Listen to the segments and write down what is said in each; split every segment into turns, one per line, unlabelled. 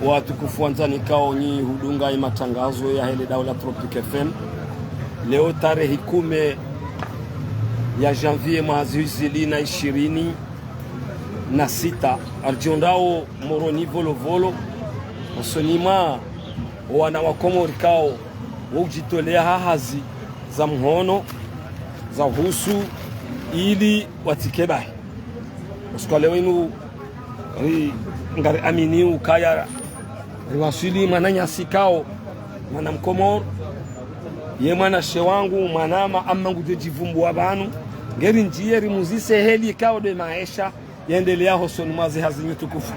watukufu wanzani kao ni hudunga matangazo ya hele daula Tropic FM. Leo tarehe 10 ya janvier mwezi 2026 arjiondao moroni volovolo usonima wana wakomori kao wujitolea hahazi za mhono za husu ili watikebahi usikwa leo inu ngari amini ukaya riwasili mananyasi kao mana mkomoro ye mwana shewangu manama amangu jivumbu wabanu ngeri njie rimuzise heli kao de maisha yaendelea hosoni mazi hazini tukufu.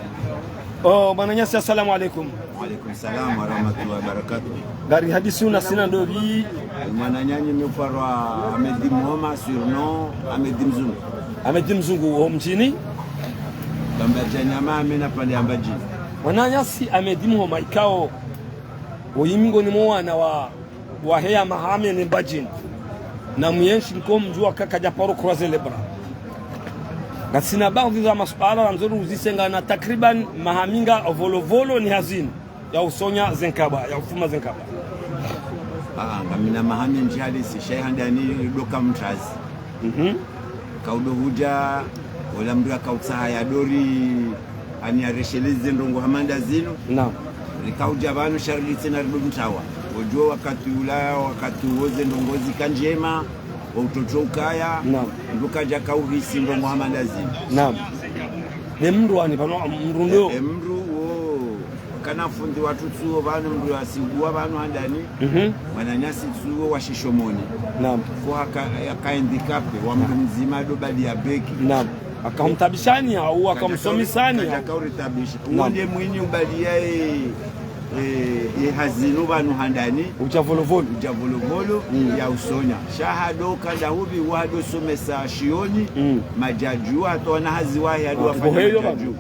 Mananyasi, assalamu alaikum.
Wa alaikum salam wa rahmatullahi wa barakatuh.
Gari hadisi una sina ndogi
Mananyanyi mefarwa Amedi Muhoma surnom Amedi Mzungu.
Amedi Mzungu mjini
Bambajanyama amena pale ambajini.
Mananyasi Amedi Muhoma ikao woyimingo ni mwana wa heya mahame ni mbajini na myenshi nko mjua kaka japaro croiser les bras. Gasina baadhi za masuala nzuri uzisenga na takriban mahaminga volovolo ni hazini ya usonya zenkaba ya ufuma zenkaba.
Ngamina mahame njali si shayhandani doka mtrazi. Kaudo huja wala mdu akautsaha ya dori ani aresheleze ndongo hamanda zino.
Naam.
Likauja banu sharlitse na ribu mtawa. Wajua wakati ulaya wakati uoze ndongozi kanjema wa utoto ukaya.
Naam.
Ndukaja kauhisi ndongo hamanda zino.
Naam. Ni mdu wani pano mdu ndo.
Mdu kana fundi watu tsuo banu mdu asigua banu handani. Mananyasi tsuo wa shishomoni.
Naam.
Kwa handicap wa mdu mzima do bali ya beki.
Naam. Akamtabishani au akamsomisani
akauretabisha uone mwini ubali ya hazinu banu handani
ujavolovolo
ya usonya shahado kada hubi wado somesa shioni majaju atona haziwahi adu afanya majaju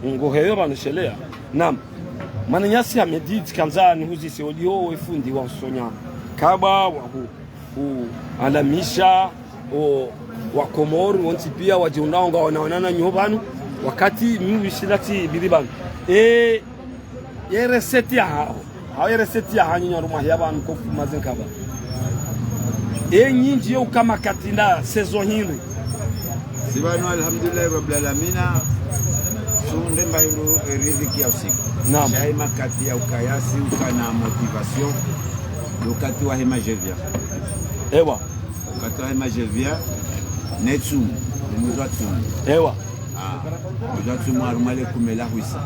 ngoheyo banu shelea. Naam. Mananyasi Amedi kanzani huzise olio wefundi wa usonya kaba wa alamisha wa Komoro wonti pia wajiundaonga wanaonana nyobanu wakati mwishilati bilibanu ye reseti ya hao reseti ya hanyo ruma yabanu ko mazenkaba nyinji yo kama katinda saison hili
sibanu alhamdulillah rabbil alamin sunde mbairo riziki ya usiku.
Naam.
Shaima kati ya ukayasi ukana motivation wakati wa hema jevia
ewa
wakati wa hema jevia netsu muzatsu
ewa
muzatsu marumale kumela huisa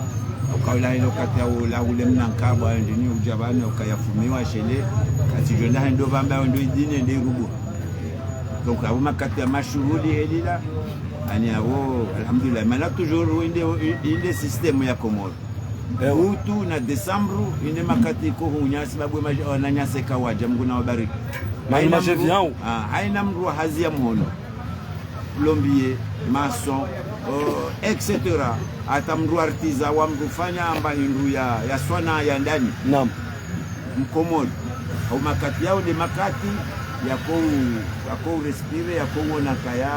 ukawla hilo kati ya la ule mnankaba ndini ujabani ukayafumiwa shele kati jonda ndo bamba ndo idine ndo rubu donc abuma kati ya mashuhudi helila ani abo alhamdulillah mana toujours inde système ya Komoro utu na Desembru inde makati ko hunyasi babwe wananyase kawaja Mungu na wabariki
maana jeviao
haina mru hazi ya mhono plombier maçon etc. hata mru artiza wa mrufanya amba hindu ya swana ya ndani.
Naam.
Mkomoro au makati yao de makati yako respire yako na kaya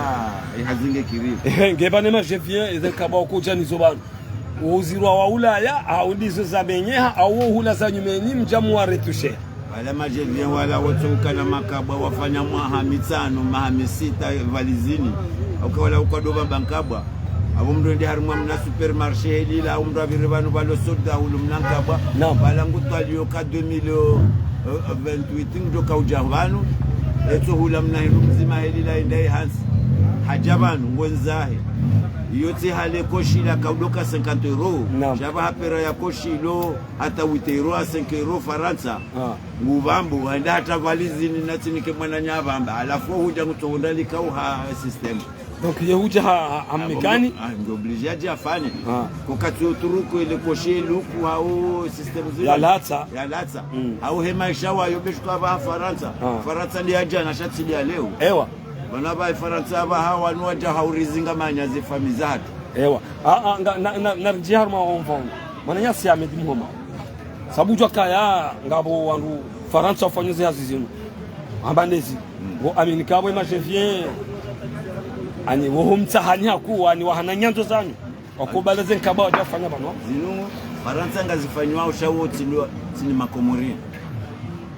hazinge kiri
ngebane majevien ezekaba okuja nizobanu uzirwa wa ulaya au ndizo za benyeha au hula za nyumeni mjamu wa retushe
wala majevien wala wotoka na makabwa wafanya mahamitano mahamisita valizini ukawala ukadoba bankabwa abo mndo ndi harumwa mna supermarché helila au mndo abiribanu balo soda ulumnankabwa bala ngutwaliyo ka 2028 ndoka ujavanu eto hula mna mzima helila indai hansi hajabanu ngonzahe yote hale koshila kaudoka 50 euro jaba hapera ya koshilo hata 8 euro 5 euro Faransa ngubambu anda hata valizini natinike mwana nyabamba alafu huja ngutondali kauha system
donc yehuja amekani
ndio obligé aje afanye kokati uturuko ile koshilo au system zile
ya latsa
au hema shawa yobeshwa ba Faransa ndi aje na shati ya leo
ewa
bana ba Faransa ba hawa nuaja haurizinga manya zifami zatu
ewa na jihar ma onfon Mananyasi Amedi Muhoma sabu jwa kaya ngabo wangu Faransa ufanyuze hazizinu ambandezi wo aminikabo majevien ani wo mtahani hakuwa ni wahana nyanzo zanyu wakubalaze nkaba wajafanya bano
zinu Faransa ngazifanywa ushawo tini makomorini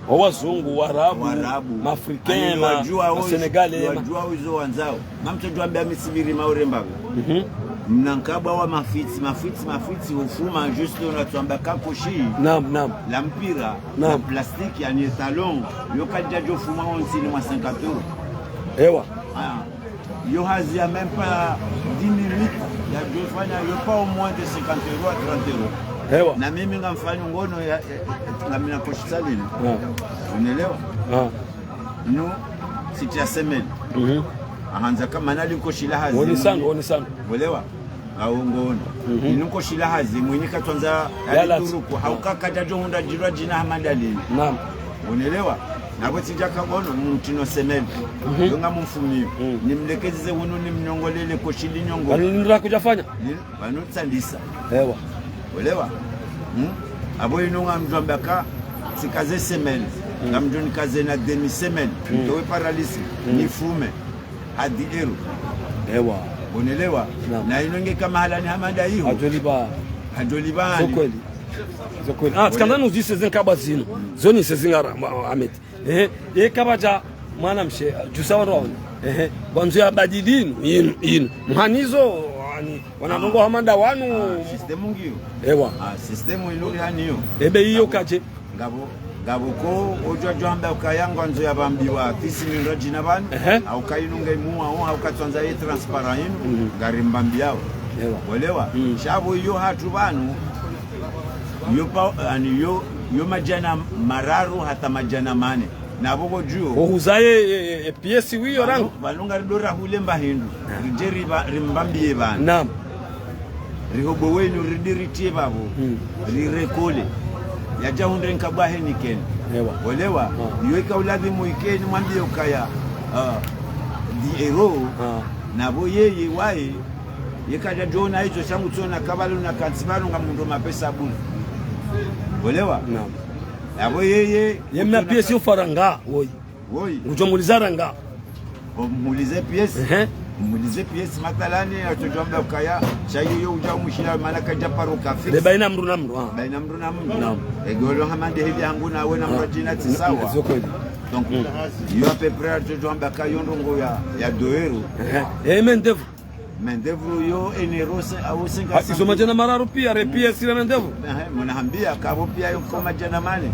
wazungu Waarabu Maafrikani ma Senegalais
wajua hizo wanzao mamtojo ambia misibiri mauremba mnankaba wa mafiti ufuma juste unatuamba kakoshi
naam
la mpira la plastiki ya talon yo kajajo fuma onsini mwa 50 euros
ewa
yo hazia même pas 10 minutes ya jofanya yo pas au moins de 50 euros à 30 euros
ewa
na mimi ngamfanya ngono ya ngamina koshitsalini unaelewa no siti ya semaine ahanza kama nali koshila hazi
woni sana
unaelewa au ngono inuko shila hazi mwenye katwanza turuku haukaka jajo hunda jirwa jina hamadali
naam
unaelewa nabo tijaka ngono mutino semaine yonga mumfumio nimlekeze wono nimnyongolele koshili nyongo
banira kujafanya
banutsandisa
ewa
unaelewa abo inonga mjambaka sikaze semaine ngamjoni kaze na demi semaine ndowe paralysis ni fume hadi ero
ewa
unaelewa na inonge kama halani hamada hiyo hajoliba
zokweli tikandani uzise zinkaba zino zoni sezingara Ahmed kabaja mwana mshe jusawa raona kwanzo ya badilinu inu mhanizo wanadongo hamanda wanu
systemu ngiyo
ewa
systemu iluri haniyo
ebe hiyo kaje
ngabo ko ojo amba ukayangwa nzo yabambiwa tisi minra jina bani au kainunga muwa au katwanza ye transparent inu ngarimbambi yao olewa shabo yo hatu banu yo pa ani yo majana mararu hata majana mane na bobo juo
uzaye piesi wiyo rangu
balunga dora hulemba hindu rijeri rimbambi bana
naam
rihobo wenu ridiritie babo rirekole yaja hundre nkabwa heniken olewa yoika uladhimu ikeni mwambie ukaya di hero nabo yeye wae yekaja jona hizo changu tsona kabalo na kansibalo ngamundo mapesa bulu olewa
naam
nabo yeye
yemna piesi ufaranga woi ujomulizaranga
mulize piesi mulize piesi matalani atojomba ukaya chayo uja umushira malaka japaro kafi
de baina mru
baina mru naam egolo hamande hili yangu na we na mrajina tisawa donc yo à peu près atojomba kayondongo ya doero mendevu yo enerose au singa
hizo majana mararu pia repia sira mendevu
mnahambia kabo pia yo kama jana mane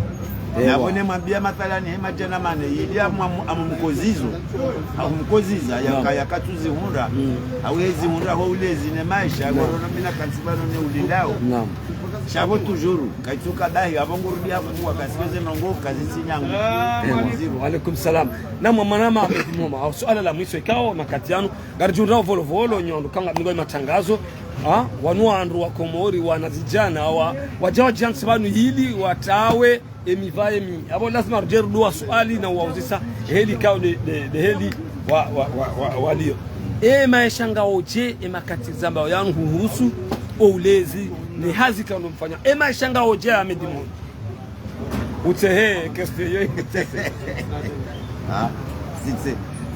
na bone mwambia mathalani hema jana mane ili amumkozizo amumkoziza yakaya katuzi hunda hawezi hunda ho ulezi ne maisha gorona mina kansibano ne ulindao
naam
shabo toujours kaituka dahi abongurudi hapo kwa kasikeze nongo kazi sinyangu
wa alaikum salam na mwanama Ahmed au swala la mwisho ikao makatiano garjunda volovolo nyondo kanga ngo matangazo wanua andu wa Komori wanazijana wajawa jansi banu hili watawe emivaye mi abo lazima rujeru swali na wauzisa heli kao de heli walio maisha ngaoje makati zamba yangu huhusu ulezi ni hazi kando mfanya maisha ngaoje Ahmed utehe keste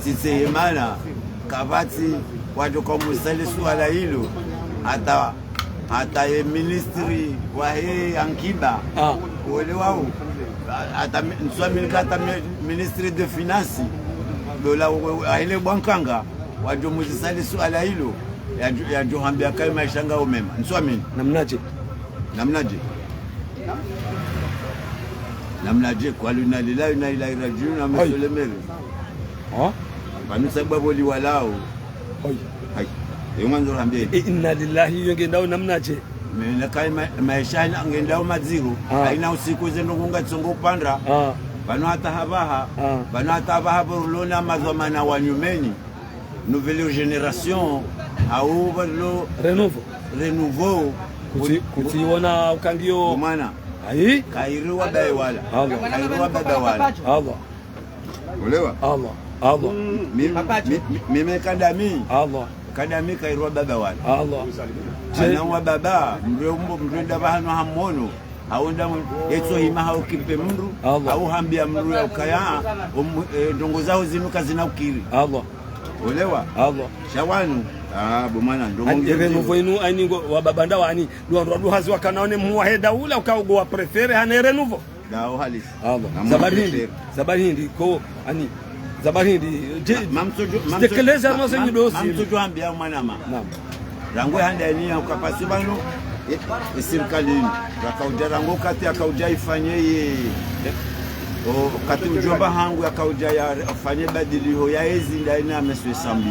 sitse mana kabati watu kwa musali swala hilo hata ministry wa Ankiba wale wao hata hata ministry de finance dola ile bankanga watu musali swala hilo ya johambia kai maisha ngao mema nswamini namnaje kwa luna lilahi na ila rajul na msolemere banisa baboli walao hai yomwanzo hambie
inna lillahi yongenda namnaje
mena kai maisha ngenda maziro haina usiku zendo kunga tsongo pandra bano hata habaha borulona mazomana wanyumeni nouvelle génération au balo renouveau
kutiona ukangio
maana
ai
kairiwa bai wala kairiwa baba wala
Allah
ulewa
Allah
mimi kadami kairiwa baba wala
Allah
ana wa baba mrenda bahano hamono haunda yeso hima haukipe mru au hambia mru ya ukaya ndongo zao zinuka zinaukiri
Allah
ulewa
Allah
shawanu Bomana ndo
renouveau inu ani wa babanda wani ndo hazi wakanaone muwaheda ula ukago wa prefere hana renouveau
dao halisi
zabari hindi ko ani zabari hindi tekeleza mazo nyidosi
mamtojo ambia mwanama rango handa ni ukapasi bano serikali akauja rango kati akauja ifanye kati ujomba hangu akauja afanye badilio ya ezi ndani ameswe sambi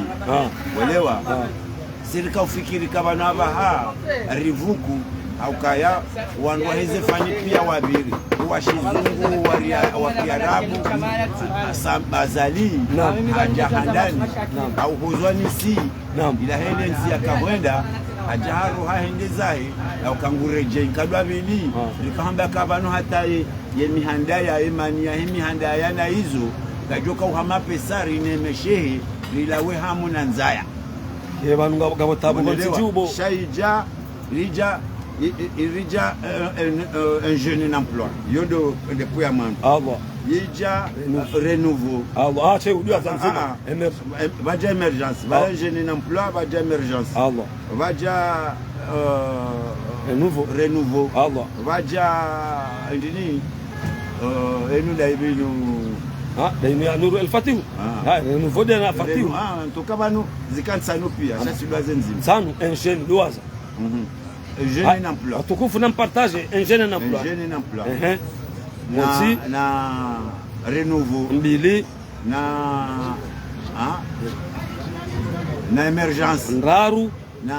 welewa sirika ufikiri kama naba rivuku au kaya wandu waheze fanye pia wabiri washizungu wa Kiarabu bazali hajahandani au huzwani si ila hele nsi akawenda ajaharu hahendezahi au kangureje kadwa bili likahamba kabano hata ye mihandaya imani ya mihandaya na hizo kajoka uhama pesari nemeshehe lilawe hamu na nzaya
yebanu ngabo tabu kontijubo
shaija rija un jeune en emploi yodo depuis amant
Allah
yija renouveau
Allah che ujua zanzima
vaja emergence vaja jeune en emploi vaja emergence
Allah
vaja renouveau
Allah
vaja ndini enu daibinu
dainu ya nuru al-fatih renouveau de la fatih
tukabanu zikansanu pia sasa doaze nzima
sanu enchaîne doaza
jeune en emploi
tukufu na partage un jeune en emploi
un jeune en emploi
na
renouveau
mbili
na emergence
ndaru
na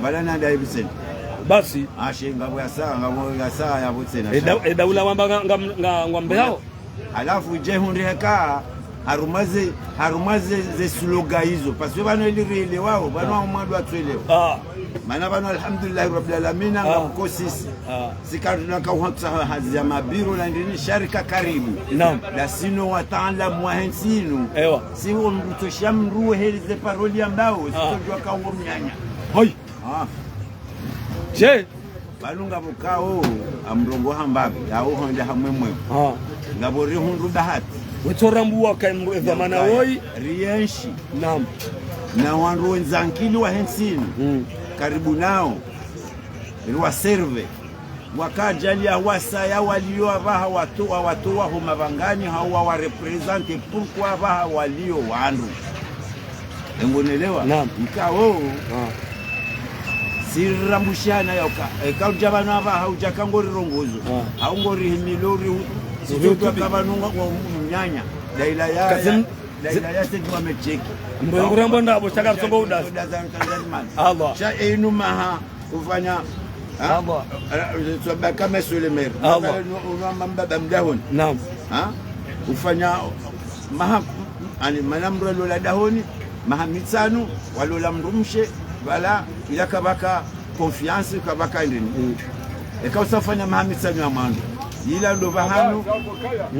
balana daibisen
basi
ngabo ya saa ya botsena
edaula wamba ngombe hao
alafu je hundi heka harumaze ze slogan hizo parce bano ilirele wao bano mwandu atwelewa maana bano alhamdulillah rabbil alamin ngako sisi sikatuna kauhatsa hazia mabiro na ndini sharika karibu la sino wataala mwahensinu si mtushia mruwe heli ze paroli ambao sitojua kawo mnyanya
hoi je
balunga bukao amrongo hambabe au honde hamwemwe ngabori hundu bahati
wetorambua kaimru edhamana woi
rienshi
na
wandu wenzankili wa hensini karibu nao iliwa serve wakajalia wasaya walio abaha watoa humabangani hawa wa represente pourquoi abaha walio wandu engonelewa ikao sirambushana yoka ekajabana abaha ujakangori rongozo haungori himilori sitoka kabanunga kwa mnyanya daila ya sisi wamecheki
mbongo ndabo chaka msongo udas Allah
cha enu maha ufanya Allah so kama sule mer
Allah
unamamba mdahoni ufanya maha ani manamro lola dahoni maha mitsanu walola mrumshe wala ila kabaka confiance kabaka ndini ekawasafanya maha mitsanu ya mwanzo ila ndo bahanu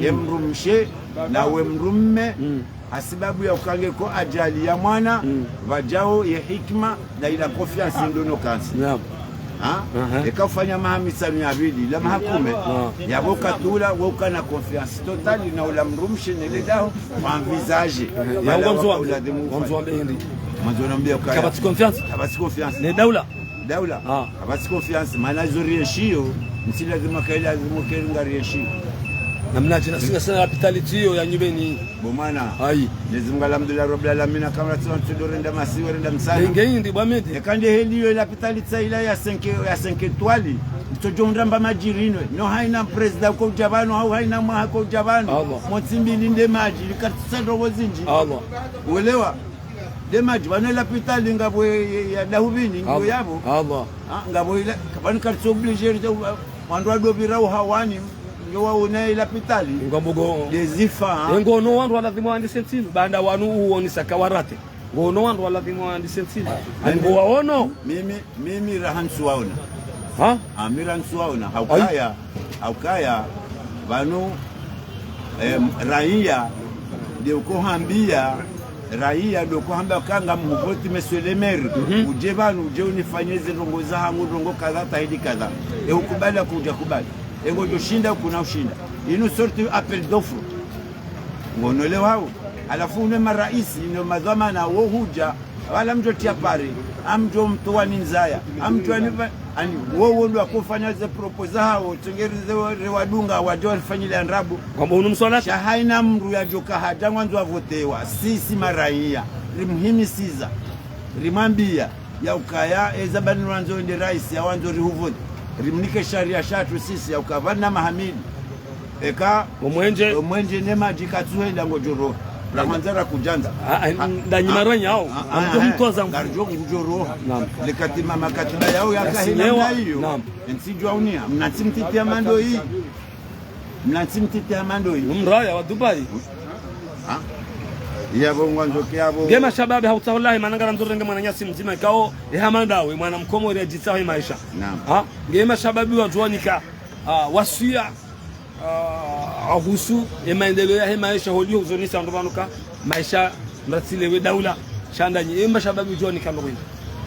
yemrumshe na wemrumme asibabu ya ukangeko ajali ya mwana vajao ya hikma na ila confiance ndono kansi ekafanya mahamisano ya bidi la mahakume ya boka tula woka na confiance totali na ula mrumshe neledaho envisage
ya wanzo bendi
manzo nambia
kabati confiance ne daula
kabati confiance maana zuri shio msila lazima kaila lazima kenga rieshio
namna jina singa sana hospitality hiyo ya nyibeni
bomana
hai
lazima alhamdulillah rabbil alamin kama tunadorenda masiwe renda msala
ngeni bwamede
ekanje heliyo la hospitality ila ya 5 étoiles tojonda majirino no haina president ko jabano au haina mwa ko jabano motsimbili nde maji likatisa robo zinji
Allah
uelewa de maji bana la hospital ngabo ya dahubini ngo yabo
Allah
ngabo ila kabani katso obliger wandu adobira hawani nyowa une ila pitali
ngobogo
dezifa
ngono wandu walazima andi sentino banda wanu uoni sakawarate ngono wandu walazima andi sentino ngo waono mimi rahansu waona amiransu waona haukaya banu raia de ukohambia raia doko hamba kanga mvoti monsieur le maire uje banu uje unifanyeze rongo za hangu rongo kadha tahidi kadha ukubali kuja kubali engo joshinda kuna ushinda ino sorti appel d'offre ngonolewa hao alafu une maraisi ino madhamana wo huja
wala mtu tia pare amjo mtoa ninzaya amjo aniva ani wowo ndo akufanya ze proposal hao tengerize rewadunga wajo alifanyile andrabu
kwamba unumswala
shahaina mru ya joka haja mwanzo avotewa sisi maraia rimhimisiza rimambia ya ukaya ezabani mwanzo ndi rais ya wanzo rihuvoti rimnike sharia shatu sisi ya ukavana mahamili eka omwenje nema jikatuenda ngojoro la manzara kujanza
ndanyimaro nyao amto mtoza
ngarjo ngojoro lekati mama katiba yao yakahina hiyo nsijwa unia mnatimtitia mando hii
mraya wa Dubai
yabo ngwanzo kyabo
gema shababi hautawallahi manangara nzurenge mwananyasi mzima kao ehamandawe mwana mkomo ile jitsawe maisha gema shababi wajuanika wasia ahusu maendeleo ya maisha holio uzonisa ndobanuka maisha mratilewe daula shanda nyemba shababi juanika ndo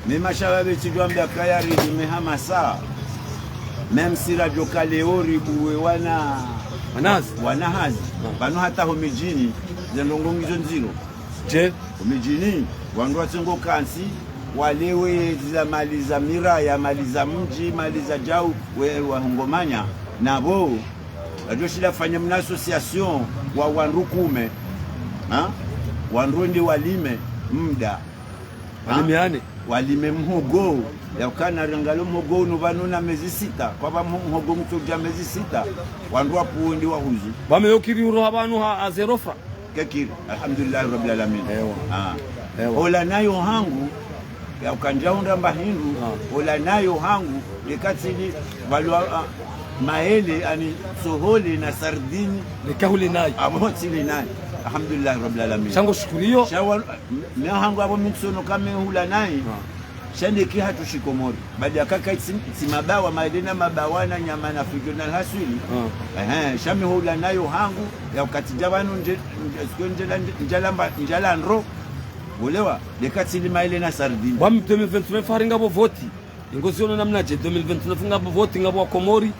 mema shababi tijwambia kayari nimehama saa même si radio kaleori buwe wanahazi bano hata homijini zendongongizo nziro
je
homijini wandu atsengo kansi walewe zila mali za miraya mali za mji mali za jau we wahongomanya nabo radio shila fanya mna association wa wanrukume wandu ndi walime mda walime mhogo yakana rangalo mhogo nubanuna mezi 6 kwaba mhogo mtuja mezi 6 wandu wapundi wahuzu
bameyokiri uro abantu ha zerofa
kekiri alhamdulillah rabbil alamin ola nayo hangu yakanjaunda mbahindu ola nayo hangu lekatili balwa maele ani sohole na sardini
lekahuli nayo
amotili nayo alhamdulillah rabbil alamin
chango shukuriyo
shawa na hangu abo mitsono kame hula nayo shande ki hatu shikomori baada ya kaka simabawa maedena mabawana nyama na fijo na haswili shame hula nayo hangu ya ukatija banu njala nro ulewa lekatili maile na sardini
wa 2029 faringa bo voti ngozi ono namna je 2029 ngabo voti ngabo wa Komori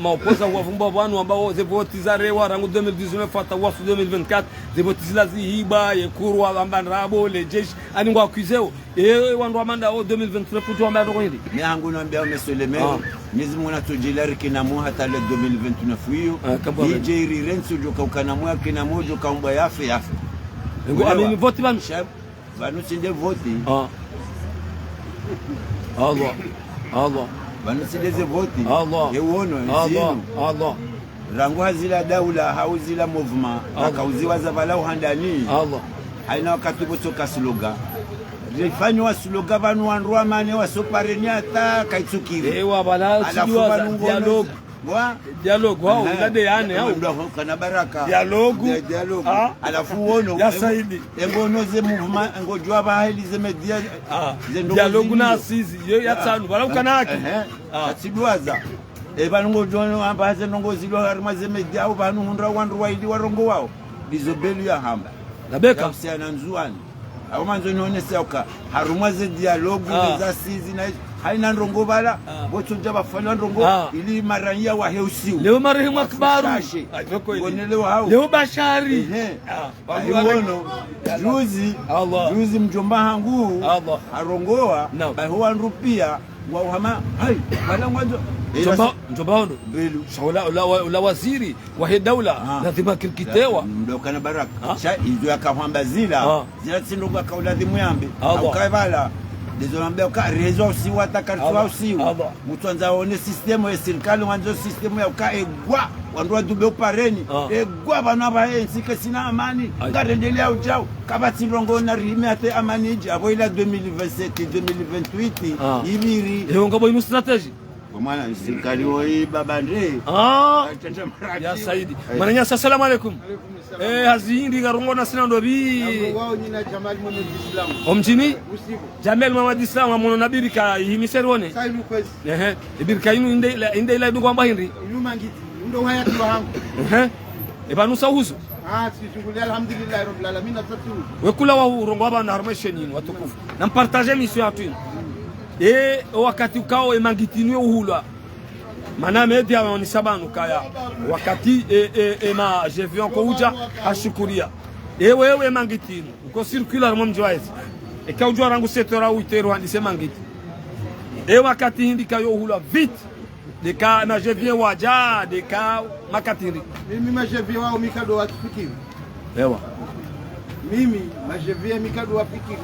maopoza wavumba wanu ambao ze voti za rewa rangu 2019 fata wafu 2024 ze voti zilazi hiba yekurwa ambanrabo le jeshi ani ngwa kwizeo wandu amanda 2029 futu amanda ko hindi
ni hangu naambia umesoleme Mwenyezi Mungu anatujilari kina mu hata le 2029 hiyo DJ Rirenzo joka ukana mwa kina mojo kaomba yafe
ngo amini voti banu
banu sinde voti
Allah
banu sideze voti
yewono Allah
rangu hazila daula hauzila movement akauziwa za balau handani haina wakati kutoka slogan rifanywa slogan banu wanrua mane wasopareni hata kaitsukire
bala sijua dialogue wao ngade yane au
kana baraka
dialogue
alafu wono
ya saidi
embono ze movement ngojwa bahelize media
dialogue na asizi yo yatsanu bala ukanaki
atsidwaza banu ngojwa ambaze nongozilo harmaze media au banu hundra wandu waidi warongo wao dizobelu ya hamba
nabeka
usiana nzuani au manzo nionese uka harumaze dialogue za sizi na haina ndongo bala bocho njaba fanya ndongo ili maranya wa heusiu
leo marehemu akbaru
gonelewa hao
leo bashari
juzi mjomba hangu arongoa bahuwa nrupia wa uhama hai bala mwanzo
mjomba hondo shaula la waziri wa daula lazima kirkitewa
mdokana baraka sha hizo yakahamba zila tsindoka kauladhimu yambe au kaibala dezonambia ka rezo si watakartwa usi mtu anza one system ya serikali wanzo system ya kaegwa wandu dube upareni egwa bana ba ensike sina amani ngarendelea ujao kabati rongo na rime ate amani abo ila 2027 2028 ibiri
leo ngabo inu strategy
kwa maana serikali hoi babande
ya Saidi mananya assalamu alaikum hazindi garongo na sina ndo bi
wao nyina Jamal Muhammad Islam
omjini Jamal Muhammad Islam amono nabirika himiserone
sai mukwezi
ibirika inu inde ila ndo mbahindi
yumangiti ndo haya tubangu
ebanusa huzo
sisi alhamdulillah rabbil alamin atatu
wekula wa urongo abana harmation yinu watukufu na mpartager mission yatu wakati ukao emangitiniwe uhula mana media wanisabanu kaya wakati ma jevion ko uja ashukuria wewe mangitini uko circular mwa mjwaezi ikaujua rangu setora uitero handisema ngiti wakati hindi kayo hula vite deka na jevie waja deka makatiri
mimi majevie wao mikado wafikiri mimi majevie mikado wafikiri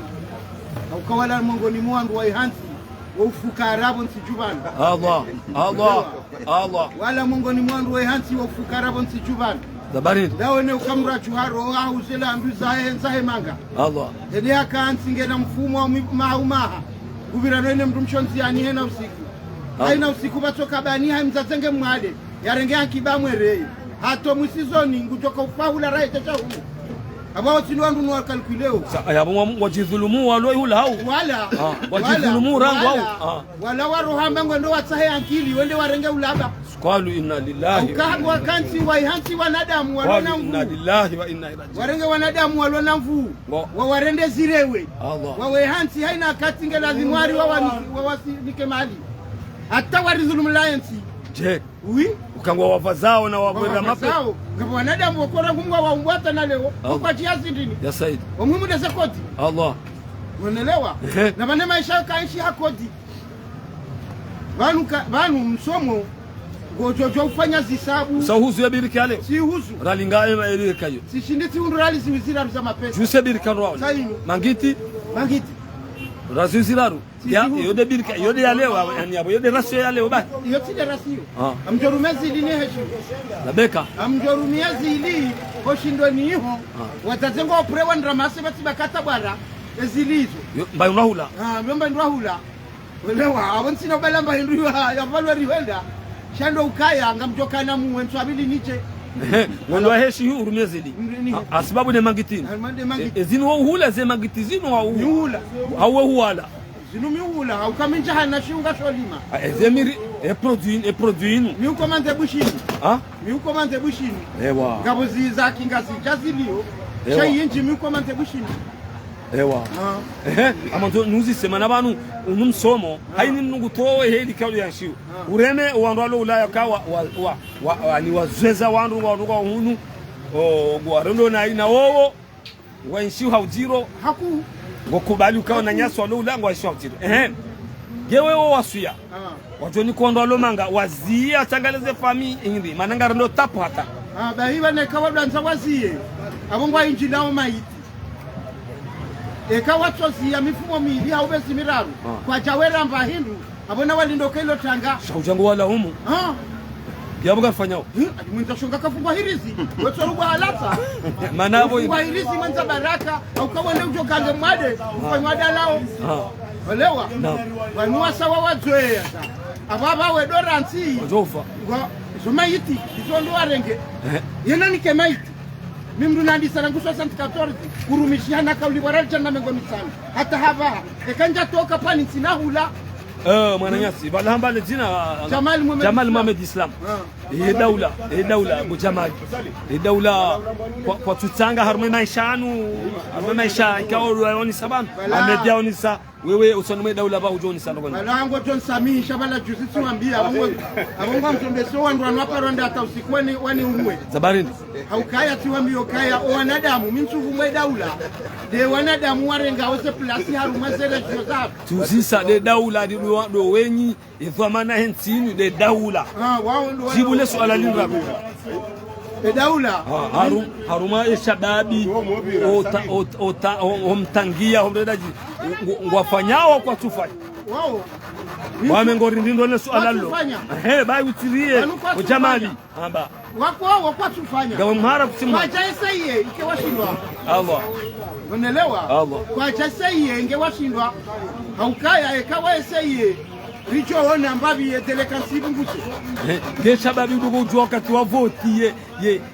ukawala mongoni mwandu wa ihansi wa ufukarabu nsijubana
Allah
wala mongoni mwandu wa ihansi wa ufukarabu nsijubana
zabarini
dawone ukamra chuharo au zela andu zahe manga
Allah
ede akansinge na mfumo wa maha gubira nene mtu mshonzi ani hena usiku haina usiku batoka bani haimzazenge mwade yarenge akibamwerei hato musizoni ngutoka ufahula raite cha huko abao sinwandu no kalkuleo
yabo wajidhulumu walo hula hau
wala
wajidhulumu rangu hau
wala warohamba ngondo watsahe akili wende warenge ulaba
qalu inna lillahi
ukahwa kanti wa ihansi wanadamu walona mvu
inna lillahi wa inna ilaihi
warenge wanadamu walona mvu wa warende zirewe wa wehansi haina katinge lazimwari wa wasinike mali hata warizulumu layensi
je
oui
ukangwa wavazao na wabwera mape
ngabo wanadamu wakora kumwa waumbata na leo kwa kiasi ndini
ya Said
omuhimu de zakoti
Allah
unaelewa na bane maisha kaishi hakodi banu msomo gojojo ufanya zisabu
sahuzu ya birika leo
si huzu
ralingaye na birika hiyo
si shinditi unrali si wizira za mapesa
juse birika rwao mangiti raziziraru ya yode birika yode ya leo yani abo yode rasio ya leo ba
yote de rasio amjorumezi dini heshu
labeka
amjorumezi ili hoshindoni hiyo watazengo oprewa ndramase batibakata bwara ezilizo
mbayo rahula
mbamba ndwahula welewa awonsina balamba hindriwa ya valwa riwenda shando ukaya ngamjokana muwe nswabili niche
wando heshi urumezili asibabu ne mangitini ezinu wo hula ze mangitizinu wa
hula
hawe huala
zinu mi hula au kaminja hana shunga sholima
ezemiri e produit
mi ukomande bushini mi ukomande bushini
ewa
ngabo ziza kingazi jazilio shayinji mi ukomande bushini
ewa amanzo nuzi semana banu unumsomo haini nugutowe heli kalu yanshiu ureme wandwalo ulaya kawa ni wazweza wandu wa hunu gwarendo na ina wowo wanshiu haujiro
haku
ngokubali ukawa na nyaso walo ulango wanshiu haujiro gewe wo wasuya wajoni kondwalo manga wazia tangaleze fami ingri mananga rendo tapo hata
bahiwa ne kawa danza wazie abongwa injinao maiti eka watozi ya mifumo mili haubezi miraru kwa jawera mba hindu abona walindoka ilo tanga
shaujangu wala humu yabuga fanyao
mwinza shunga kafungwa hirizi wetorugwa halata
manabo
kafungwa hirizi mwenza baraka au kawende ujokange mwade ufanywa dalao olewa wanua sawa wadzwea ababa wedoransi
jofa
zomaiti izondo warenge yena nike maiti mimdu nandi sarangu 74 kurumishana kauli waralcha na mengo mitano hata hava ekanja toka pani sinahula
mwananyasi balahamba le jina
Jamal
Mohamed Islam daula bu Jamal daula kwa tutanga harme maisha ikawa yoni saban amedia oni sa wewe usonome daula ba ujoni sana bwana
balango John Sami shabala juzi tuambia abongo mtombeso wandu anwapa ronda hata usiku wani umwe
zabarini
haukaya tuambio kaya wanadamu minchuvu mwe daula de wanadamu warenga ose plasi haruma zele jozab
tuzisa de daula do wenyi ithamana hensini de daula
wao ndo
jibule swala linda
de daula
haruma shababi omtangia homredaji ngwafanyao kwa tufanya
wao
wamengori ndindo ne swala lo bai utirie ujamali amba
wako kwa tufanya
gawa mhara kusimama
kwa jaisaiye ikewashindwa
Allah
unaelewa
Allah
kwa jaisaiye ingewashindwa haukaya ekawa esaiye richo ona mbabi yetelekasibu nguche
gesha babi dugo wakati wa voti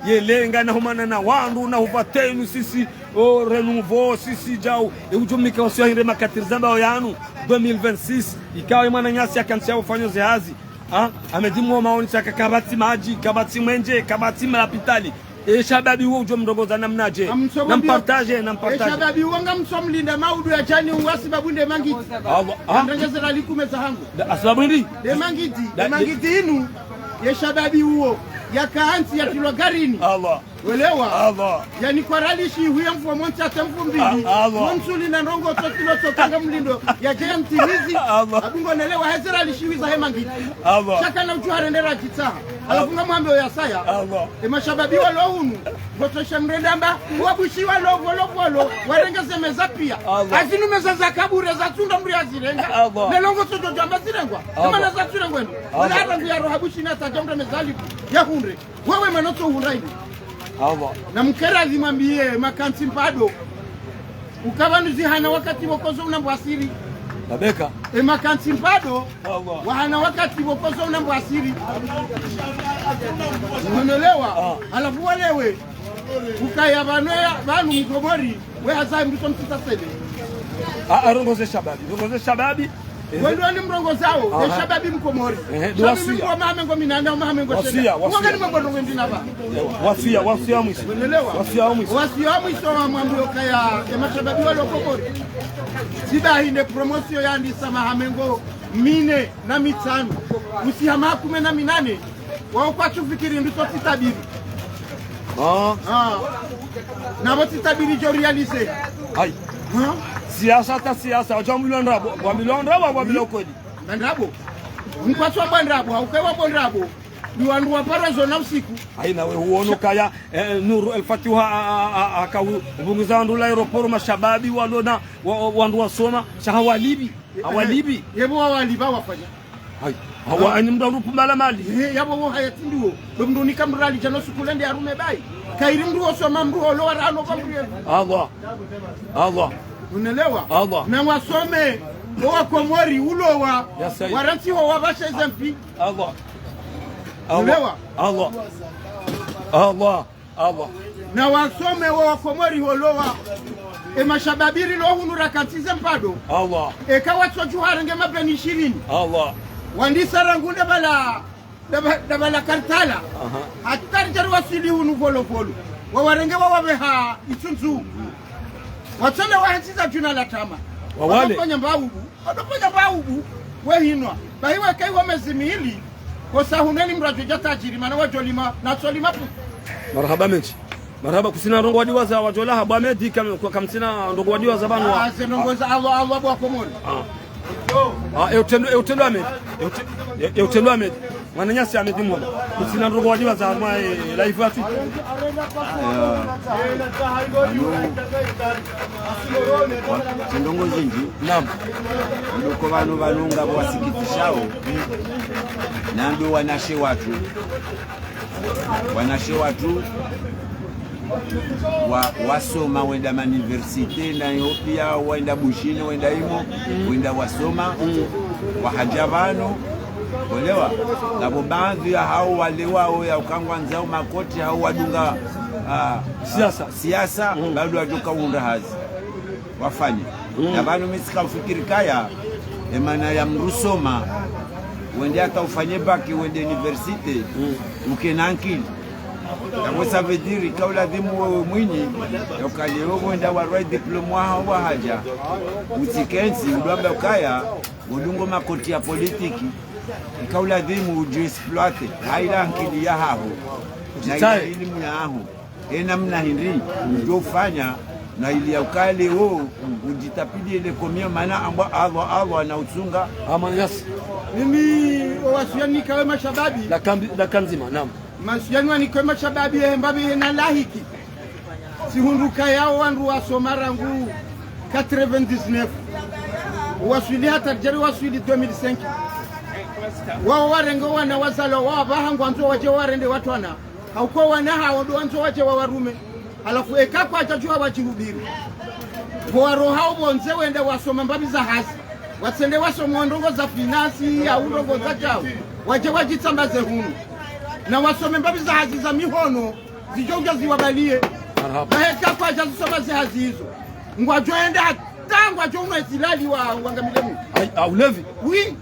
ye lenga na humana na wandu na huvatenu sisi renouveau sisi jao ujumika wasio makatirizamba yanu 2026 ikawa mwana nyasi akansia ufanya zehazi amedimu maoni chaka kabati maji kabati mwenje kabati malapitali shababi huo ujo mdogoza namnaje nampartage
shababi wanga msomlinda maudu ya chani uwasi babunde mangiti ndangeze la likumeza hangu
asababu ndi
de mangiti inu ye shababi huo ya kaanti ya kilwa garini
Allah
Welewa
Allah
yani kwa ralishi huya mfumo nchate mbili monsuli na ndongo tokilo tokanga mlindo ya jaya mtimizi abungo nelewa hezera lishiwiza hema ngiti shaka na uchuhare ndera jita alafu nga mwambe oyasaya mashababi wa lohunu gotosha mrendamba wabushiwa lovo warengeze meza pia azinu meza za kabure za tunda mri azirenga nelongo toto jamba zirengwa kama za turengwa wala hata ngu ya rohabushi na tajamda mezali ya hunre wewe manoto hunraidi na mkera zimambie makanti mpado ukabanuzi hana wakati wokozo unambwasiri
babeka
makanti mpado wahana wakati wokozo unambwasiri unaelewa alafu walewe ukaya banu mgomori we hazai mruto mtita sebe
rongoze shababi
wendo ni mrongo zao ya shababi mkomori shababi mko mahamengo minane au mahamengo sheda uwanga ni mbono wendina ba
wasia mwisho
unaelewa wasia mwisho wa mwambio kaya ya mashababi wale wakomori sida hine promotion ya ndisa mahamengo mine na mitano usihama 18 wao kwa chufikiri ndito titabiri na wote tabiri jo realize
hai siasa wajambulo ndrabo wabilo kodi
ndrabo mkwatwa bandrabo aukewa bondrabo ni wandu wa parazo na usiku
haina we huono kaya Nuru al-Fatiha akabungiza wandu la aeroport mashababi walona wandu wasoma shahawalibi awalibi
yebo awaliba wafanya
hai hawa ani mndu pumala mali
yabo wo hayatinduo mndu nikamrali jano sukulende arume bai kairi mndu osoma mndu lo arano kwa Allah unaelewa na wasome wa komori ulowa waranti wa wabasha zempi
Allah
na wasome wa komori ulowa mashababiri lo hunura kantize mpado kawa tsojuhara ngema beni 20 wandisa rangunde bala kartala hatukarjaru wasili hunu volo wawarenge wawabeha itunzu watende wahensiza juna la tama wadopanya mbaubu wehinwa bahiwa kai wamezimili kosa huneni mrajoja tajiri mana wajolima na solima
marhaba kusina ndongo wadiwa za wajola habamedi kamsina ndongo wadiwa za banu
ndongo za Allah bwa komoni
utendo Ahmed mwananyasi Ahmed Muhammad kusina ndongo wadiwa za live watu
ndongo zingi
naam
ndoko banu balunga bwasikitishao nando wanashe watu wasoma wenda universite na Ethiopia wenda bushine wenda imo wenda wasoma wahajabano olewa nabo baadhi ya hao wale wao ya ukangwa nzao makoti hao wadunga siasa bado watoka unda hazi wafanye na bano misika ufikiri kaya emana ya mrusoma wende hata ufanye baki wende universite ukenankili Kwa ça veut dire que la dimu mwini yokaleo wenda waroi diploma hawa haja utikenzi udwamba ukaya udungo makoti ya politiki ikaula dimu ujiexploite haila ankili ya haho na elimu ya haho mna hindi ujofanya na ili ya ukale ho ujitapidi ile komia maana amba Allah na utunga
yes
mimi wasiani kawe mashababi
la kanzima naam
masiani ni kama shababi mbabi na lahiki sihunduka yao wandu wasomarangu 99 waswili hata jeri waswili 2005 wao warengo wana wazalo wao bahangu anzo waje warende watu wana hauko wana hao ndo anzo waje warume alafu ekako atajua wajihubiri kwa roho bonze wende wasoma mbabi za hasi watsende wasoma ndongo za finance au ndongo za jao waje wajitsambaze hunu na wasome mbabi za hasi za mihono zijonga ziwabalie na ekako ajazisoma za hasi hizo ngwajoende tangu ajonga isilali wa wangamilemu
ulevi
oui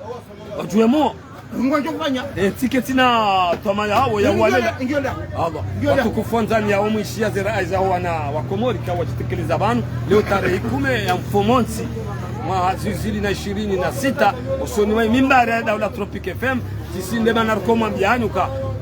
wajuemo
ngwajo kufanya
tiketi na twamanya hao ya wale
ngiola
watukufunza ni hao mwishia zera za wana wakomori kwa wajitekeleza banu leo tarehe 10 ya mfomonsi mwezi 2026 usoni wa mimbari ya Daula Tropic FM sisi ndema narkoma mbiani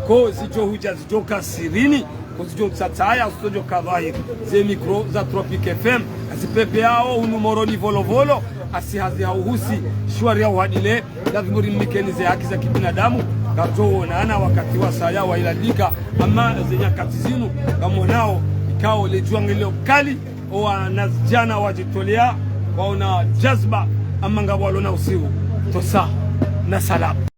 ko zijo huja zijo kasirini kuzijo tsataya studio kadhair ze micro za Tropic FM azipepe yao unumoroni volovolo asihazi hauhusi shwari ya uhadile lazimuri mikenize haki za kibinadamu kazoonana wakati wa saya wa ilalika ama zenya katizinu kama nao ikao lejua ngeleo kali wanazijana wajitolea waona jazba ama ngabo walona usiku tosa na salamu.